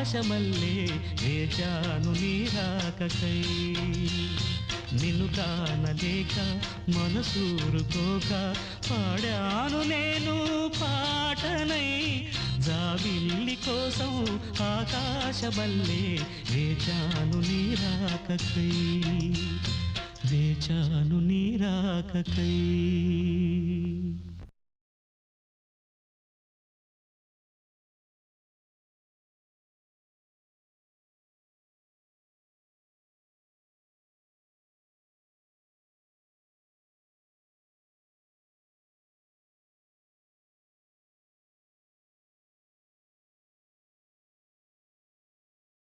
ఆకాశమల్లే వేచాను నీ రాకకై నిన్ను కానలేక మనసూరుకోక పాడాను నేను పాటనై జాబిల్లి కోసం ఆకాశమల్లే వేచాను నీ రాకకై వేచాను నీ రాకకై